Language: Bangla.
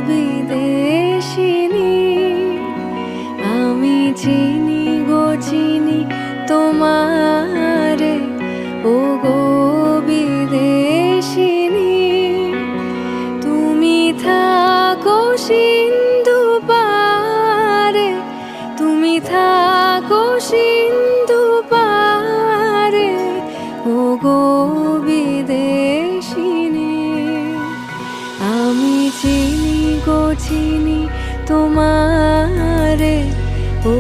বিদেশিনী, আমি চিনি গো চিনি তোমারে, ও গো বিদেশিনী। তুমি থাকো সিন্ধু পারে, তুমি থাকো সিন্ধু পারে, ও গো বিদেশিনী। আমি চিনি গো চিনি তোমারে, ও